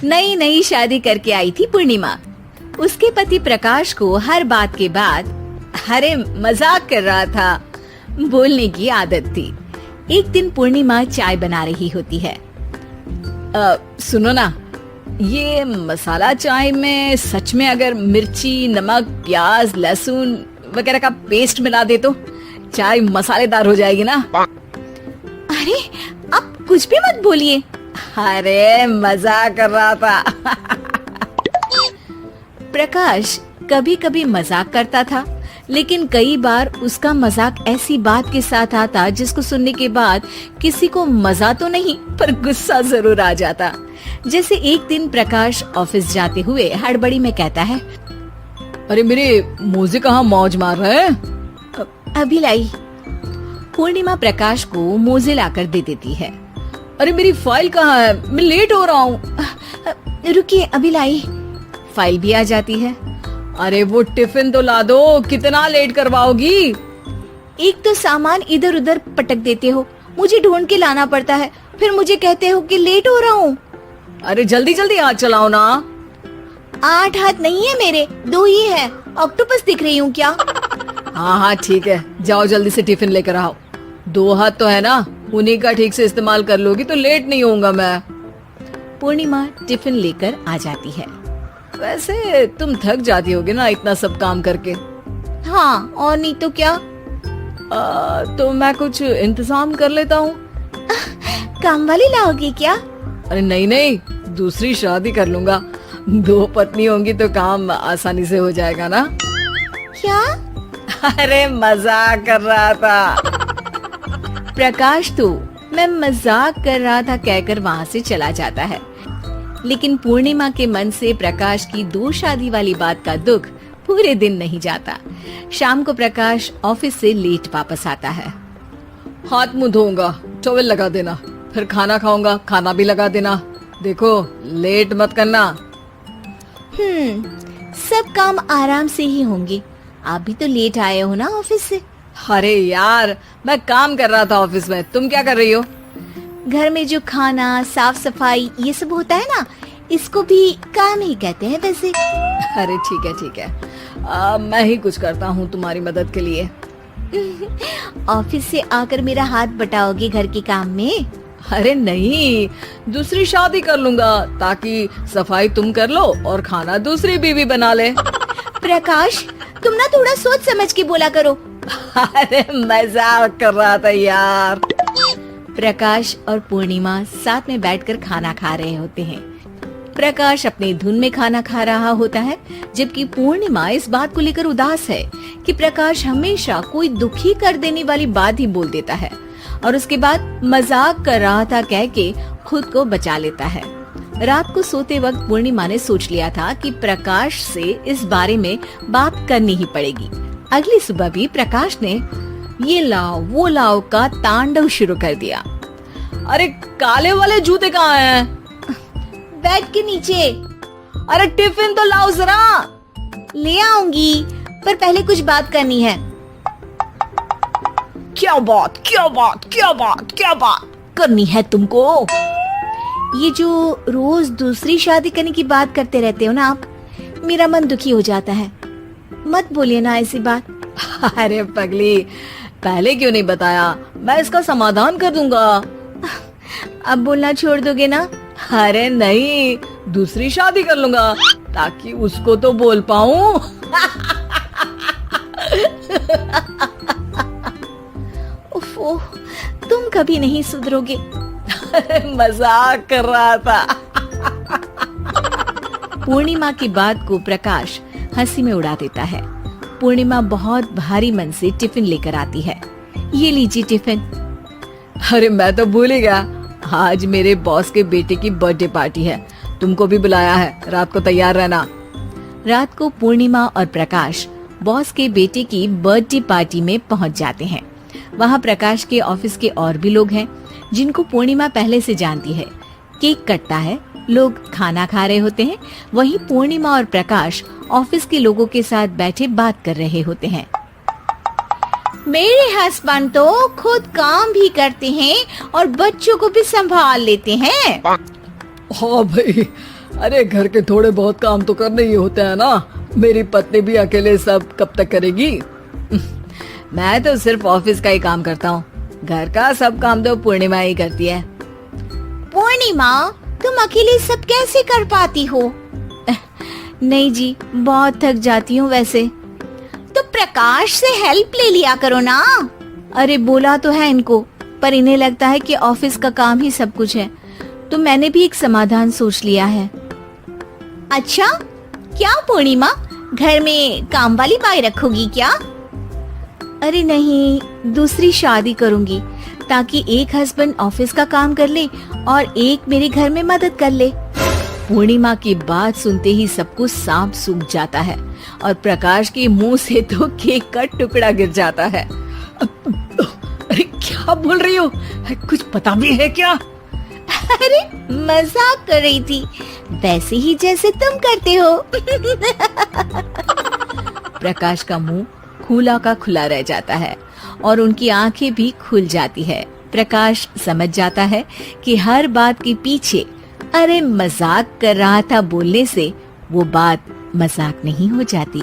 नई नई शादी करके आई थी पूर्णिमा। उसके पति प्रकाश को हर बात के बाद अरे मजाक कर रहा था बोलने की आदत थी। एक दिन पूर्णिमा चाय बना रही होती है। सुनो ना, ये मसाला चाय में सच में अगर मिर्ची, नमक, प्याज, लहसुन वगैरह का पेस्ट मिला दे तो चाय मसालेदार हो जाएगी ना। अरे आप कुछ भी मत बोलिए। अरे मजाक कर रहा था। प्रकाश कभी कभी मजाक करता था, लेकिन कई बार उसका मजाक ऐसी बात के साथ आता जिसको सुनने के बाद किसी को मजा तो नहीं पर गुस्सा जरूर आ जाता। जैसे एक दिन प्रकाश ऑफिस जाते हुए हड़बड़ी में कहता है, अरे मेरे मोजे कहाँ मौज मार रहे हैं? अभी लाई। पूर्णिमा प्रकाश को मोजे लाकर दे देती है। अरे मेरी फाइल कहाँ है? मैं लेट हो रहा हूँ। रुकिए अभी लाई। फाइल भी आ जाती है। अरे वो टिफिन तो ला दो, कितना लेट करवाओगी? एक तो सामान इधर उधर पटक देते हो, मुझे ढूंढ के लाना पड़ता है, फिर मुझे कहते हो कि लेट हो रहा हूँ। अरे जल्दी जल्दी हाथ चलाओ ना। 8 हाथ नहीं है मेरे, 2 ही है। ऑक्टोपस दिख रही हूँ क्या? हाँ हाँ ठीक है, जाओ जल्दी से टिफिन लेकर आओ। 2 हाथ तो है ना, उन्हीं का ठीक से इस्तेमाल कर लोगी तो लेट नहीं होऊंगा मैं। पूर्णिमा टिफिन लेकर आ जाती है। वैसे तुम थक जाती होगी ना इतना सब काम करके। हाँ और नहीं तो क्या। तो मैं कुछ इंतजाम कर लेता हूँ। काम वाली लाओगी क्या? अरे नहीं नहीं, दूसरी शादी कर लूंगा। 2 पत्नी होंगी तो काम आसानी से हो जाएगा ना। क्या? अरे मजाक कर रहा था। प्रकाश तो मैं मजाक कर रहा था कहकर वहाँ से चला जाता है, लेकिन पूर्णिमा के मन से प्रकाश की 2 शादी वाली बात का दुख पूरे दिन नहीं जाता। शाम को प्रकाश ऑफिस से लेट वापस आता है। हाथ मुंह धोऊंगा, टॉवेल लगा देना, फिर खाना खाऊंगा, खाना भी लगा देना। देखो लेट मत करना। सब काम आराम से ही होंगे। आप भी तो लेट आए हो ना ऑफिस से। अरे यार मैं काम कर रहा था ऑफिस में, तुम क्या कर रही हो? घर में जो खाना, साफ सफाई ये सब होता है ना, इसको भी काम ही कहते हैं वैसे। अरे ठीक है, मैं ही कुछ करता हूँ तुम्हारी मदद के लिए। ऑफिस से आकर मेरा हाथ बटाओगे घर के काम में? अरे नहीं, दूसरी शादी कर लूंगा ताकि सफाई तुम कर लो और खाना दूसरी बीवी बना ले। प्रकाश तुम ना थोड़ा सोच समझ के बोला करो। अरे मजाक कर रहा था यार। प्रकाश और पूर्णिमा साथ में बैठकर खाना खा रहे होते हैं। प्रकाश अपनी धुन में खाना खा रहा होता है, जबकि पूर्णिमा इस बात को लेकर उदास है कि प्रकाश हमेशा कोई दुखी कर देने वाली बात ही बोल देता है और उसके बाद मजाक कर रहा था कह के खुद को बचा लेता है। रात को सोते वक्त पूर्णिमा ने सोच लिया था कि प्रकाश से इस बारे में बात करनी ही पड़ेगी। अगली सुबह भी प्रकाश ने ये लाओ वो लाओ का तांडव शुरू कर दिया। अरे काले वाले जूते कहाँ हैं? बेड के नीचे। अरे टिफिन तो लाओ जरा। ले आऊंगी, पर पहले कुछ बात करनी है। क्या बात करनी है तुमको? ये जो रोज दूसरी शादी करने की बात करते रहते हो ना आप, मेरा मन दुखी हो जाता है। मत बोलिए ना ऐसी बात। अरे पगली, पहले क्यों नहीं बताया? मैं इसका समाधान कर दूंगा। अब बोलना छोड़ दोगे ना? अरे नहीं, दूसरी शादी कर लूंगा ताकि उसको तो बोल पाऊं। उफ़, तुम कभी नहीं सुधरोगे। मजाक कर रहा था। पूर्णिमा की बात को प्रकाश हंसी में उड़ा देता है। पूर्णिमा बहुत भारी मन से टिफिन लेकर आती है। ये लीजिए टिफिन। अरे मैं तो भूल ही गया, आज मेरे बॉस के बेटे की बर्थडे पार्टी है, तुमको भी बुलाया है, रात को तैयार रहना। रात को पूर्णिमा और प्रकाश बॉस के बेटे की बर्थडे पार्टी में पहुंच जाते हैं। वहां प्रकाश के ऑफिस के और भी लोग हैं जिनको पूर्णिमा पहले से जानती है। केक कटता है, लोग खाना खा रहे होते हैं। वहीं पूर्णिमा और प्रकाश ऑफिस के लोगों के साथ बैठे बात कर रहे होते हैं। मेरे हस्बैंड तो खुद काम भी करते हैं और बच्चों को भी संभाल लेते हैं। हाँ भाई, अरे घर के थोड़े बहुत काम तो करने ही होते हैं ना, मेरी पत्नी भी अकेले सब कब तक करेगी। मैं तो सिर्फ ऑफिस का ही काम करता हूँ, घर का सब काम तो पूर्णिमा ही करती है। पूर्णिमा, तुम अकेले सब कैसे कर पाती हो? नहीं जी, बहुत थक जाती हूँ वैसे। तो प्रकाश से हेल्प ले लिया करो ना। अरे बोला तो है इनको, पर इन्हें लगता है कि ऑफिस का काम ही सब कुछ है, तो मैंने भी एक समाधान सोच लिया है। अच्छा, क्या पूर्णिमा, घर में काम वाली बाई रखोगी क्या? अरे नहीं, दूसरी शादी करूंगी ताकि एक हस्बैंड ऑफिस का काम कर ले और एक मेरे घर में मदद कर ले। पूर्णिमा की बात सुनते ही सब कुछ सांप सूख जाता है और प्रकाश के मुंह से तो केक का टुकड़ा गिर जाता है। अरे क्या बोल रही हो, कुछ पता भी है क्या? अरे मजाक कर रही थी, वैसे ही जैसे तुम करते हो। प्रकाश का मुंह खुला का खुला रह जाता है और उनकी आंखें भी खुल जाती है। प्रकाश समझ जाता है कि हर बात के पीछे अरे मजाक कर रहा था बोलने से वो बात मजाक नहीं हो जाती।